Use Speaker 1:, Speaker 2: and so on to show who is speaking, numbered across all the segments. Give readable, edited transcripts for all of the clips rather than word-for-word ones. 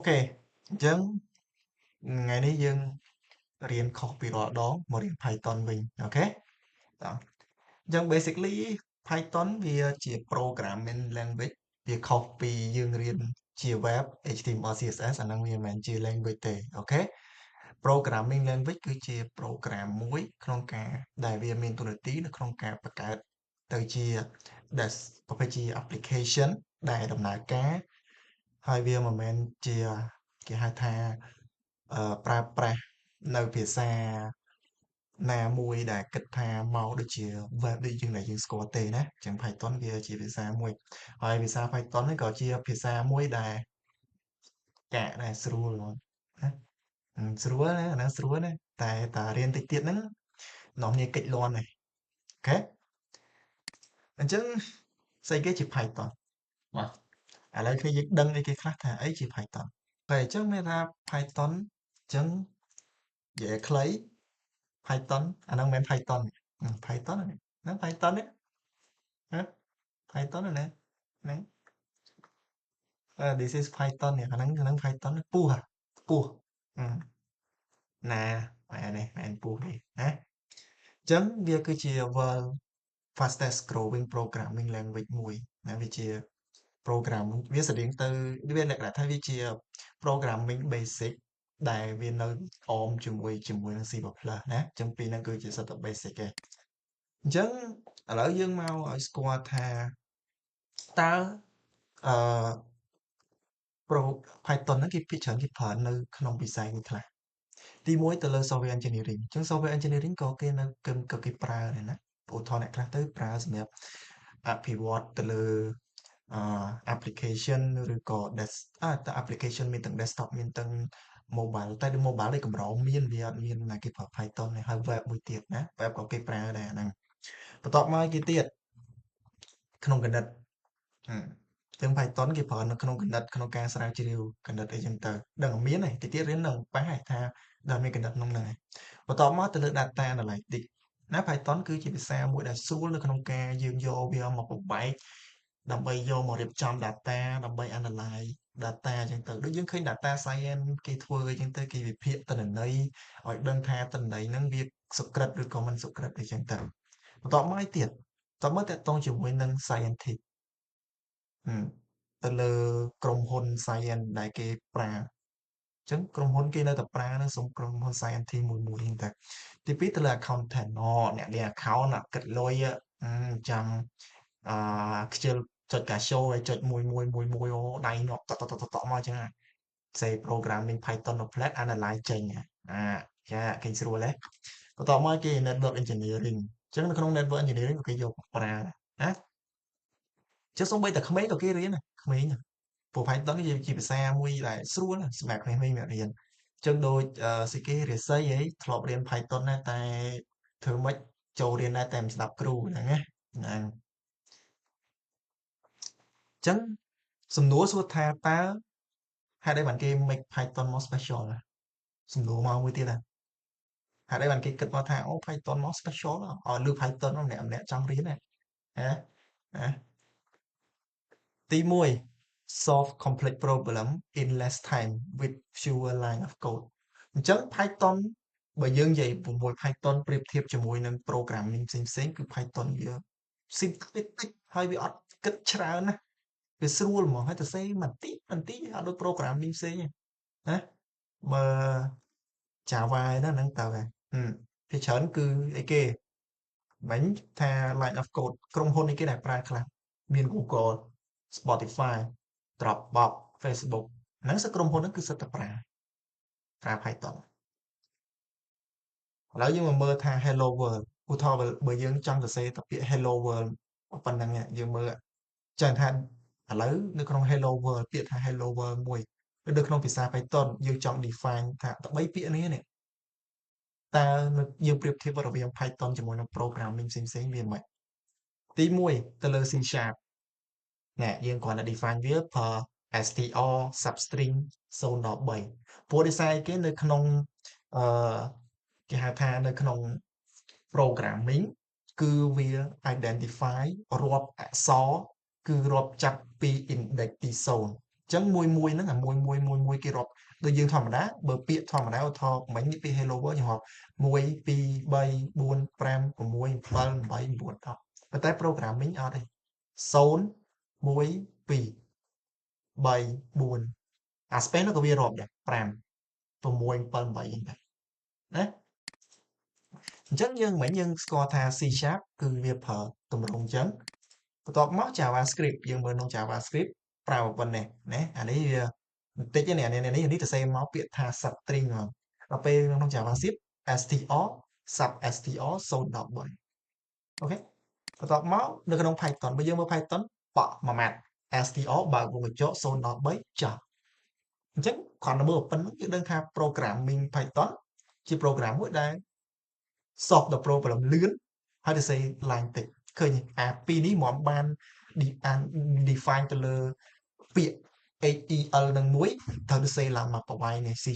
Speaker 1: Ok, dân ngày nay dânរៀនខុសពីរាល់ដងមករៀន Python វិញអូខេតោះអញ្ចឹង basically Python វាជា programming language វាខុសពីយើងរៀនជា web HTML CSS អាហ្នឹងវាមិនមែនជា language ទេអូខេ programming language គឺជា program មួយក្នុងការដែលវាមានតួនាទីនៅក្នុងការបង្កើតទៅជា ប្រភេទជា application ដែលដំណើរការហើយវាមិនមែនជាគេហៅថាប្រើប្រាស់នៅភាសាណាមួយដែលគិតថាមកដូចជា web ដូចយើងដែលយើងស្គាល់ទេណាអញ្ចឹង Python វាជាភាសាមួយហើយភាសា Python នេះក៏ជាភាសាមួយដែលកាក់ដែរស្រួលហ្មងណាស្រួលណាអាហ្នឹងស្រួលណាតែតារៀនតិចទៀតហ្នឹងនាំគ្នាកិច្ចលាន់ហើយអូខេអញ្ចឹងស្អីគេជា Python បាទឥឡូវគ្នាយើងដឹងអីគេខ្លះថាអីជា Python តែអញ្ចឹងមានថា Python អញ្ចឹងនិយាយខ្លី Python អាហ្នឹងមិនមែន Python Python ហ្នឹង Python នេះណា Python ណាហ្នឹង this is Python នេះអាហ្នឹង Python ពស់ខ្ពស់ណាមែនពស់ទេណាអញ្ចឹងវាគឺជា world fastest growing programming language មួយណាវាជា program វាស្រដៀងទៅវាលក្ខណៈថាវាជា programming basic ដែលវានៅអមជាមួយនឹង C++ ណាអញ្ចឹងពីរហ្នឹងគឺជាសិតតែ basic ឯងអញ្ចឹងឥឡូវយើងមកឲ្យស្គាល់ថាតើអឺ Pro Python ហ្នឹងគេភាគច្រើនគេប្រើនៅក្នុងវិស័យនេះខ្លះទីមួយទៅលើ software engineering អញ្ចឹង software engineering ក៏គេប្រើដែរណាឧទាហរណ៍អ្នកខ្លះទៅប្រើសម្រាប់អភិវឌ្ឍទៅលើapplication ឬក៏ application មានទាំង desktop មានទាំង mobile តែ mobile នេះកម្រមានវាអត់មានណាគេប្រើ Python ទេហើយ web មួយទៀតណា web ក៏គេប្រើដែរអាហ្នឹងបន្ទាប់មកគេទៀតក្នុងគណិតទាំង Python គេប្រើនៅក្នុងគណិតក្នុងការស្រាវជ្រាវគណិតអីចឹងទៅដឹងមានហើយតិចទៀតរៀននឹងប៉ះហើយថាដល់មានគណិតក្នុងហ្នឹងហើយបន្ទាប់មកទៅលើ data analytics ណា Python គឺជាភាសាមួយដែលស្រួលនៅក្នុងការយើងយកវាមកបំបែកដើម្បីយកមករៀបចំ data ដើម្បី analyze data អញ្ចឹងទៅដូចយើងឃើញ data science គេធ្វើអីចឹងទៅគេវិភាគទិន្នន័យឲ្យដឹងថាទិន្នន័យហ្នឹងវាសុក្រិតឬក៏មិនសុក្រិតអីចឹងទៅបន្ទាប់មកទៀតបន្ទាប់មកតកតងជាមួយនឹង scientist ទៅលើក្រុមហ៊ុន Science ដែលគេប្រើអញ្ចឹងក្រុមហ៊ុនគេនៅតែប្រើនឹងសុំក្រុមហ៊ុន Scientist មួយហ្នឹងតែទីពីរទៅលើ accountant អ្នកលេង account អ្នកគិតលុយចាំអខ្ជិលចុចកាសូហើយចុចមួយអូដៃងាប់តមកអញ្ចឹងសេ programming Python នៅ Flat analyze ចេញចាឃើញស្រួលទេបន្ទាប់មកគេ network engineering អញ្ចឹងនៅក្នុង network engineering ក៏គេយកមកប្រើណាchứ សូម្បីតែក្មេងក៏គេរៀនដែរក្មេងព្រោះ Python ជាភាសាមួយដែលស្រួលសម្រាប់ក្មេងៗមករៀនអញ្ចឹងដូចស្អីគេរាសីអីធ្លាប់រៀន Python ដែរតែធ្វើម៉េចចូលរៀនដែរតែមិនស្ដាប់គ្រូហ្នឹងណាហ្នឹងអញ្ចឹងសំណួរសួរថាតើហេតុអីបានគេ make Python មក special សំណួរមកមួយទៀតហេតុអីបានគេគិតមកថាអូ Python មក special ឲ្យលើ Python ម្នាក់ចង់រៀនណាណាទី1 solve complex problem in less time with fewer line of code អញ្ចឹង Python បើយើងនិយាយប្រមូល Python ប្រៀបធៀបជាមួយនឹង programming ផ្សេងៗគឺ Python វា simple តិចហើយវាអត់គិតច្រើនណាវាស្រួលហ្មងហើយទៅសេបន្តិចអត់ដូច programming ផ្សេងទេណាបើ Java ឯហ្នឹងទៅហើយភាគច្រើនគឺអីគេមិញថា line of code ក្រុមហ៊ុនអីគេដែលប្រើខ្លះមាន Google Spotify Dropbox Facebook ហ្នឹងសិតក្រុមហ៊ុនហ្នឹងគឺសិតតែប្រើ Python ឥឡូវយើងមកមើលថា Hello World ឧទាហរណ៍បើយើងចង់សរសេរតែពាក្យ Hello World ប៉ុណ្ណឹងយើងមើលចឹងថាឥឡូវនៅក្នុង Hello World ពាក្យថា Hello World មួយនៅក្នុងភាសា Python យើងចង់ define ថា3ពាក្យនេះតើយើងប្រៀបធៀបរវាង Python ជាមួយនឹង programming ផ្សេងៗវាមិនទី1ទៅលើ C# ណែយើងគ្រាន់តែ define វាប្រើ str substring 0ដល់3ព្រោះដោយសារគេនៅក្នុងអឺគេហៅថានៅក្នុង programming គឺវា identify រាប់អក្សរគឺរាប់ចាប់ពី index ទី0 chẳng mùi nó là mùi kia rộp đôi dương thòm đá bờ bịa thòm đá thò mấy những cái hello với họ mùi pi bay buôn pram của mùi phân bay buồn đó và tại programming ở đây sốn mùi pi bay buồn spell nó có bia rộp đấy pram của mùi phân bay đấy đấy chắc nhưng mấy nhưng score tha C sharp cứ việc phở tùm rồng chấn tọt máu JavaScript dương bên trong JavaScript vào bên này nè anh ấy tới cái này này này sẽ máu biệt tha string mà ở bên trong JavaScript str sub str so đọc bởi ok tọt máu được trong Python bây giờ mới Python bỏ mà mạt str bảo cùng một chỗ so đọc bởi chả chắc còn là một phần cái đơn tha programming Python chỉ program mỗi đây solve the problem លឿនហើយទៅ say line តិចឃើញអាពីរនេះហ្មងបាន define ទៅលើពាក្យ HEL នឹងមួយត្រូវទៅ say ឡើងមកប្រវាយនៃ C#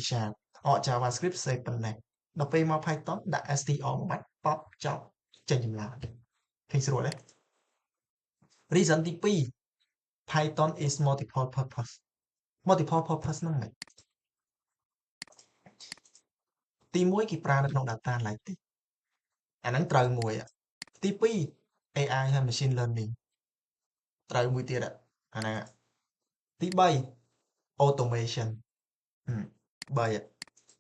Speaker 1: អក JavaScript say ប៉ុណ្ណេះដល់ពេលមក Python ដាក់ str មួយបាច់ប៉បចប់ចេញចម្លើយឃើញស្រួលទេ reason ទី2 Python is multiple purpose ហ្នឹងមិនទី1គេប្រើនៅក្នុង data analytics អាហ្នឹងត្រូវមួយទី2 AI ហើយ machine learning ត្រូវមួយទៀតអាហ្នឹងទី3 automation 3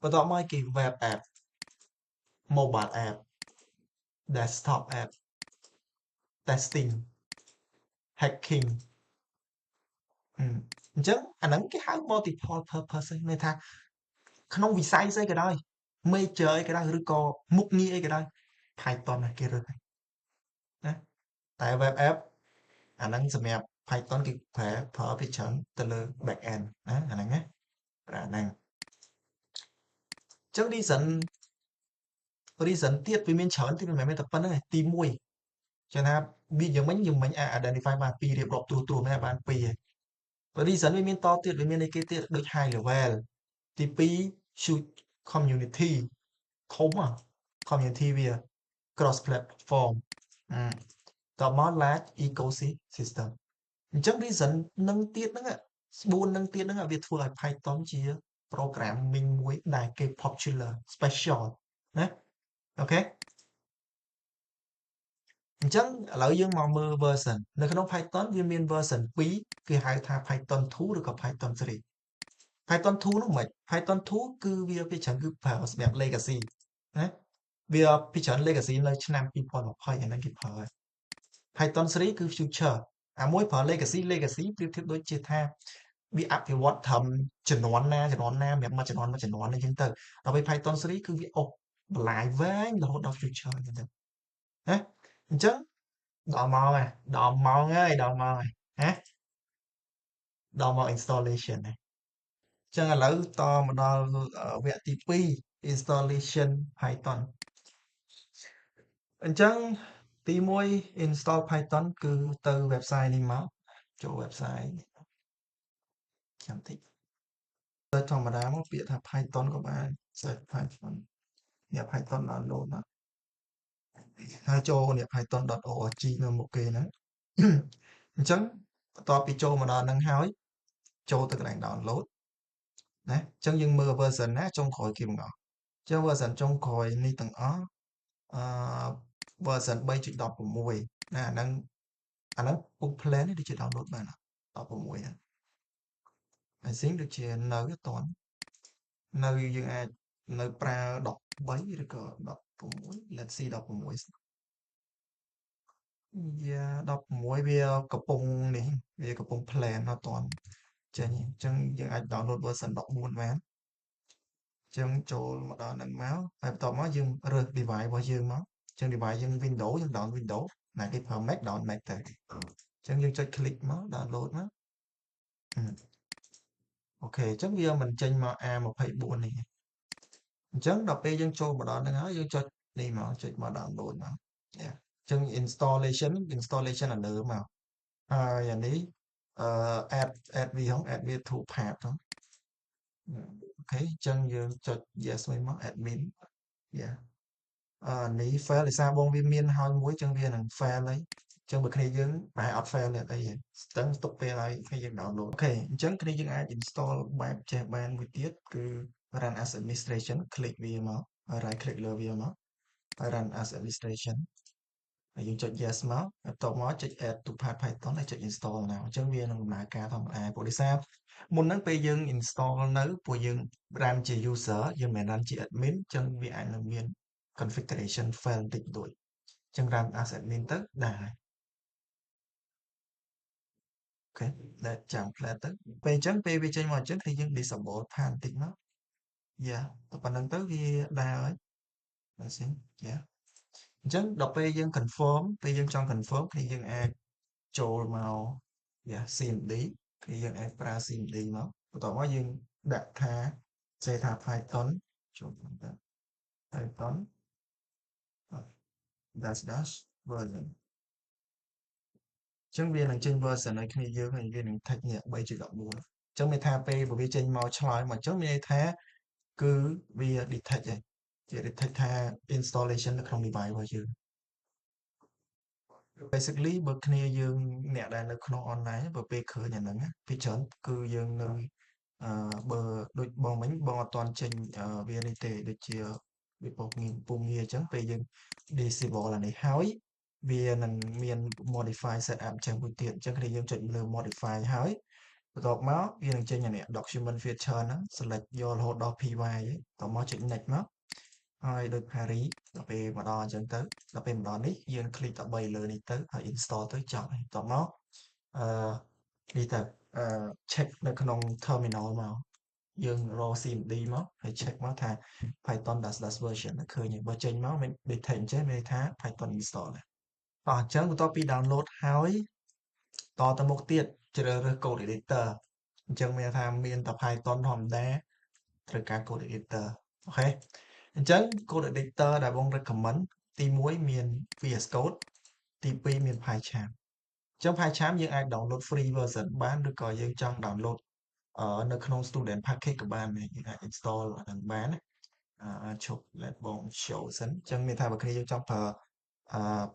Speaker 1: បន្ទាប់មកគេ web app mobile app desktop app testing hacking អញ្ចឹងអាហ្នឹងគេហៅ multiple purpose មានថាក្នុងវិស័យស្អីក៏ដោយ major អីក៏ដោយឬក៏មុខងារអីក៏ដោយ Python គេរើសណាតែ web app អាហ្នឹងសម្រាប់ Python គេប្រើពីច្រើនទៅលើ back end ណាអាហ្នឹងណាប្រើហ្នឹងអញ្ចឹង reason ទៀតវាមានច្រើនទៀតមិនមែនតែប៉ុណ្្នឹងទេទី1ចឹងថាវាយ៉ាងមិញអាច identify បានពីររៀបរាប់ទូមែនបានពីរហើយ reason វាមានតទៀតវាមានអីគេទៀតដូច high level ទី2 huge community ធំ community វា cross platform តមក large ecosystem អញ្ចឹង reason នឹងទៀតហ្នឹង4នឹងទៀតហ្នឹងវាធ្វើឲ្យ Python ជា programming មួយដែលគេ popular special ណាអូខេអញ្ចឹងឥឡូវយើងមកមើល version នៅក្នុង Python វាមាន version 2គេហៅថា Python 2 ឬក៏ Python 3 Python 2 នោះមិន Python 2គឺវាពីច្រើនគឺប្រើសម្រាប់ legacy ណាវាពីច្រើន legacy នៅឆ្នាំ2020អាហ្នឹងគេប្រើហើយ Python 3គឺ future អាមួយប្រើ legacy ប្រៀបធៀបដូចជាថាវាអភិវឌ្ឍត្រឹមជំនាន់ណាមួយជំនាន់អញ្ចឹងទៅដល់ពេល Python 3គឺវាអស់បន្លាយវែងរហូតដល់ future អញ្ចឹងទៅណាអញ្ចឹងដល់ម៉ោងហើយដល់ម៉ោងណាដល់មក installation ហើយអញ្ចឹងឥឡូវតមកដល់វគ្គទី2 installation Python អញ្ចឹងទី1 install Python គឺទៅ website នេះមកចូល website ចាំតិចទៅធម្មតាមកពាក្យថា Python ក៏បាន search Python នេះ Python download មកហើយចូលនេះ python.org នៅមុខគេហ្នឹងអញ្ចឹងបន្ទាប់ពីចូលមកដល់ហ្នឹងហើយចូលទៅកន្លែង download ណាអញ្ចឹងយើងមើល version ណាចុងក្រោយគេបង្អស់អញ្ចឹង version ចុងក្រោយនេះទាំងអស់version 3.16 ណាអាហ្នឹងពុក plan នេះដូចជា download បាន16ហ្នឹង I think ដូចជានៅអត់ទាន់នៅយើងអាចនៅប្រើ13ឬក៏16 let's see 16យ៉ា16វាកំពុងនេះវាកំពុង plan អត់ទាន់ចេញអញ្ចឹងយើងអាច download version 14បានអញ្ចឹងចូលមកដល់ហ្នឹងមកហើយបន្ទាប់មកយើងរើស device របស់យើងមកអញ្ចឹង device យើង Windows យើង down Windows ណាគេប្រើ Mac down Mac ទៅអញ្ចឹងយើងចុច click មក download មកអូខេអញ្ចឹងវាមិនចេញមក A24 នេះអញ្ចឹងដល់ពេលយើងចូលមកដល់ហ្នឹងហើយយើងចុចនេះមកចុចមក download មកអញ្ចឹង installation អាលើមកហើយអានេះadd វា to path ហ្នឹងអូខេអញ្ចឹងយើងចុច yes វិញមក admin នេះ file ដោយសារបងវាមានហើយមួយអញ្ចឹងវានឹង file ហើយ ចឹងបើគ្នាយើងប្រហែលអត់ fail ទេអីទេស្ទឹងទុកពេលឲ្យគ្នាយើង download អូខេអញ្ចឹងគ្នាយើងអាច install បែបចេះបានមួយទៀតគឺ run as administration คลิกវាមកហើយ right click លើវាមកហើយ run as administration ហើយយើងចុច yes មកបន្ទាប់មកចុច add to path Python ហើយចុច install ណាអញ្ចឹងវានឹងដំណើរការធម្មតាព្រោះដោយសារមុនហ្នឹងពេលយើង install នៅពួកយើង run ជា user យើងមិនមែន run ជា admin អញ្ចឹងវាអាចនឹងមាន configuration fail បន្តិចបន្តួចអញ្ចឹង run as admin ទៅដែរអូខេដែលចាំ flat ទៅពេលអញ្ចឹងពេលវាចេញមកអញ្ចឹងគឺយើង disable path បន្តិចមកយ៉ាតែប៉ុណ្្នឹងទៅវាដែរហើយបើសិនយ៉ាអញ្ចឹងដល់ពេលយើង confirm ពេលយើងចង់ confirm គឺយើងអាចចូលមកយ៉ា CMD គឺយើងអាចប្រើ CMD មកបន្ទាប់មកយើងដាក់ថាចេះថា Python ចូលទៅ Python version អញ្ចឹងវានឹងចេញ version ឲ្យគ្នាយើងហើយវានឹង text នេះ 3.14 អញ្ចឹងមានថាពេលវាចេញមកឆ្លើយមកអញ្ចឹងមានន័យថាគឺវា detect ហើយជា detect ថា installation នៅក្នុង device របស់យើង basically បើគ្នាយើងអ្នកដែលនៅក្នុង online បើពេលឃើញអាហ្នឹងពីច្រើនគឺយើងនៅបើដូចបងមិញបងអត់ទាន់ចេញវានេះទេដូចជាវាពុំងារអញ្ចឹងពេលយើង disable អានេះហើយវានឹងមាន modify setup ចឹងមួយទៀតអញ្ចឹងគ្នាយើងចុចលើ modify ហើយបន្ទាប់មកវានឹងចេញអានេះ document feature ហ្នឹង select យករហូតដល់ py តមកចុច next មកហើយដូច Paris ដល់ពេលមកដល់អញ្ចឹងទៅដល់ពេលមកដល់នេះយើងคลิกតែ3លើនេះទៅហើយ install ទៅចប់ហើយតមកអឺនេះទៅcheck នៅក្នុង terminal មកយើងរក CMD មកហើយ check មកថា Python dash version ឃើញបើចេញមកមាន detect អញ្ចឹងមានន័យថា Python install ហើយអញ្ចឹងបន្ទាប់ពី download ហើយតទៅមុខទៀតជ្រើសរើស code editor អញ្ចឹងមានថាមានតែ Python ធម្មតាត្រូវការ code editor អូខេអញ្ចឹង code editor ដែលបង recommend ទី1មាន VS Code ទី2មាន PyCharm អញ្ចឹង PyCharm យើងអាច download free version បានឬក៏យើងចង់ download នៅក្នុង student package ក៏បានដែរយើងអាច install អាហ្នឹងបានណាឈប់ let បង show សិនអញ្ចឹងមានថាបើគ្នាយើងចង់ប្រើ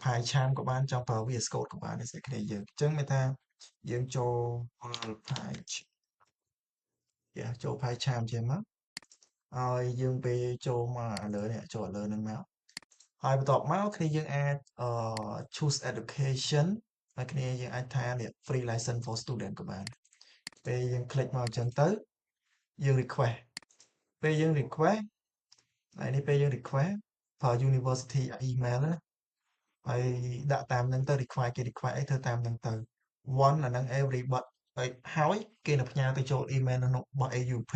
Speaker 1: PyCharm ក៏បានចង់ប្រើ VS Code ក៏បានដែរស្អីគ្នាយើងអញ្ចឹងមានថាយើងចូល ចូល PyCharm ជាមកហើយយើងពេលចូលមកឥឡូវនេះចូលឥឡូវហ្នឹងមកហើយបន្ទាប់មកគ្នាយើងអាចchoose education ហើយគ្នាយើងអាចថានេះ free license for student ក៏បានពេលយើងคลิกមកអញ្ចឹងទៅយើង request ពេលយើង request ហើយនេះពេលយើង request ប្រើ university email ណាហើយដាក់តាមហ្នឹងទៅ require គេ require អីធ្វើតាមហ្នឹងទៅ one អាហ្នឹង everybody ហើយគេនឹងផ្ញើទៅចូល email នៅក្នុងរបស់ AUP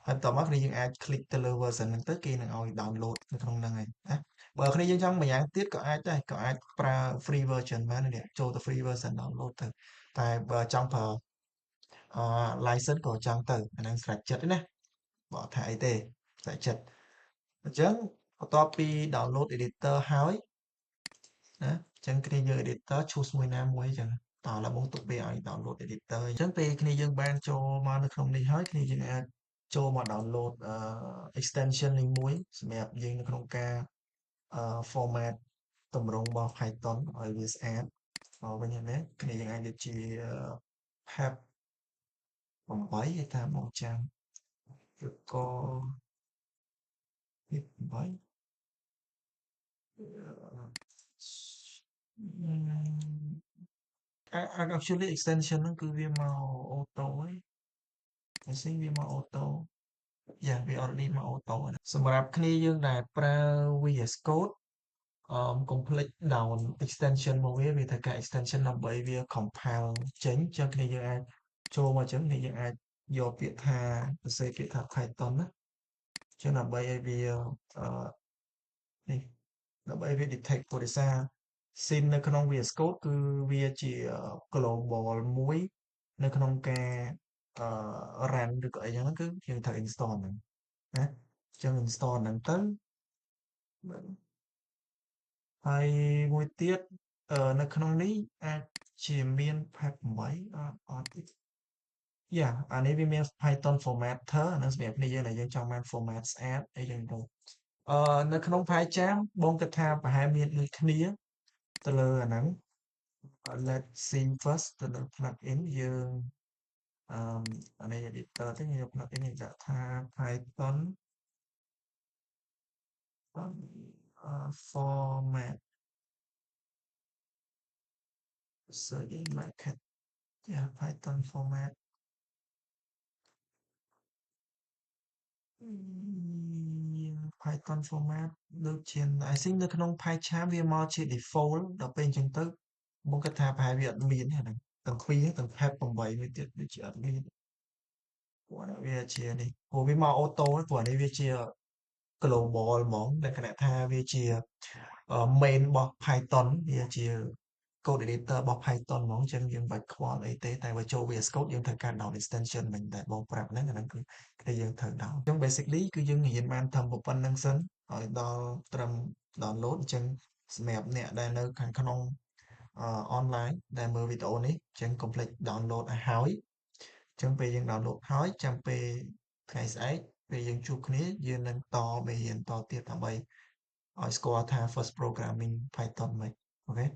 Speaker 1: ហើយបន្ទាប់មកគ្នាយើងអាច click ទៅលើ version ហ្នឹងទៅគេនឹងឲ្យ download នៅក្នុងហ្នឹងហើយណាបើគ្នាយើងចង់ម្យ៉ាងទៀតក៏អាចដែរក៏អាចប្រើ free version បាននេះចូលទៅ free version download ទៅតែបើចង់ប្រើlicense ក៏ចង់ទៅអាហ្នឹងស្រេចចិត្តណាបើថាអីទេស្រេចចិត្តអញ្ចឹងបន្ទាប់ពី download editor ហើយណាអញ្ចឹងគ្នាយើង editor choose មួយណាមួយអញ្ចឹងតោះឡើយបងទុកវាឲ្យ download editor អញ្ចឹងពេលគ្នាយើងបានចូលមកនៅក្នុងនេះហើយគ្នាយើងអាចចូលមក download extension នេះមួយសម្រាប់យើងនៅក្នុងការformat តម្រងរបស់ Python ឲ្យវាស្អាតមកវិញហ្នឹងណាគ្នាយើងអាចដូចជា pep 8ឲ្យតាមមកចាំឬក៏នេះ8 actually extension ហ្នឹងគឺវាមកអូតូហើយតែស៊ីវាមកអូតូយ៉ាវា already មកអូតូសម្រាប់គ្នាយើងដែលប្រើ VS Code កុំភ្លេច down extension មកវាត្រូវការ extension ដើម្បីវា compile ចេញចឹងគ្នាយើងអាចចូលមកចឹងគ្នាយើងអាចយកពាក្យថាសរសេរពាក្យថា Python ណាចឹងដើម្បីឲ្យវានេះដើម្បីវា detect ព្រោះដោយសារ SIN នៅក្នុង VS Code គឺវាជា global មួយនៅក្នុងការrun ឬក៏អីចឹងគឺយើងត្រូវ install ហ្នឹងណាអញ្ចឹង install ហ្នឹងទៅហើយមួយទៀតនៅក្នុងនេះអាចជាមាន pep 8អត់ទេយ៉ាអានេះវាមាន Python formatter អាហ្នឹងសម្រាប់គ្នាយើងដែលយើងចង់បាន format ស្អាតអីចឹងទៅនៅក្នុង PyCharm បងគិតថាប្រហែលមានដូចគ្នាទៅលើអាហ្នឹង let's see first ទៅនឹង plugin យើងអានេះ editor ទេយើងយក plugin នេះដាក់ថា Python format search in market Python format Python format ដូចជា I think នៅក្នុង PyCharm វាមកជា default ដល់ពេលអញ្ចឹងទៅមកគិតថាប្រហែលវាអត់មានទេអាហ្នឹងទាំងពីរទាំង tab 8វាទៀតដូចជាអត់មានព្រោះអានេះវាជានេះព្រោះវាមកអូតូព្រោះអានេះវាជា global ហ្មងលក្ខណៈថាវាជា main របស់ Python វាជា code editor របស់ Python ហ្មងអញ្ចឹងយើងមិនបាច់ខ្វល់អីទេតែបើចូល VS Code យើងត្រូវការ down extension មិញតែបងប្រាប់ហ្នឹងអាហ្នឹងគឺតែយើងត្រូវ down អញ្ចឹង basically គឺយើងរៀនបានត្រឹមប៉ុណ្្នឹងសិនឲ្យដល់ត្រឹម download អញ្ចឹងសម្រាប់អ្នកដែលនៅខាងក្នុងonline ដែលមើលវីដេអូនេះអញ្ចឹងកុំភ្លេច download ឲ្យហើយអញ្ចឹងពេលយើង download ហើយចាំពេលថ្ងៃស្អែកពេលយើងជួបគ្នាយើងនឹងតមេរៀនតទៀតដើម្បីឲ្យស្គាល់ថា first programming Python មិនអូខេ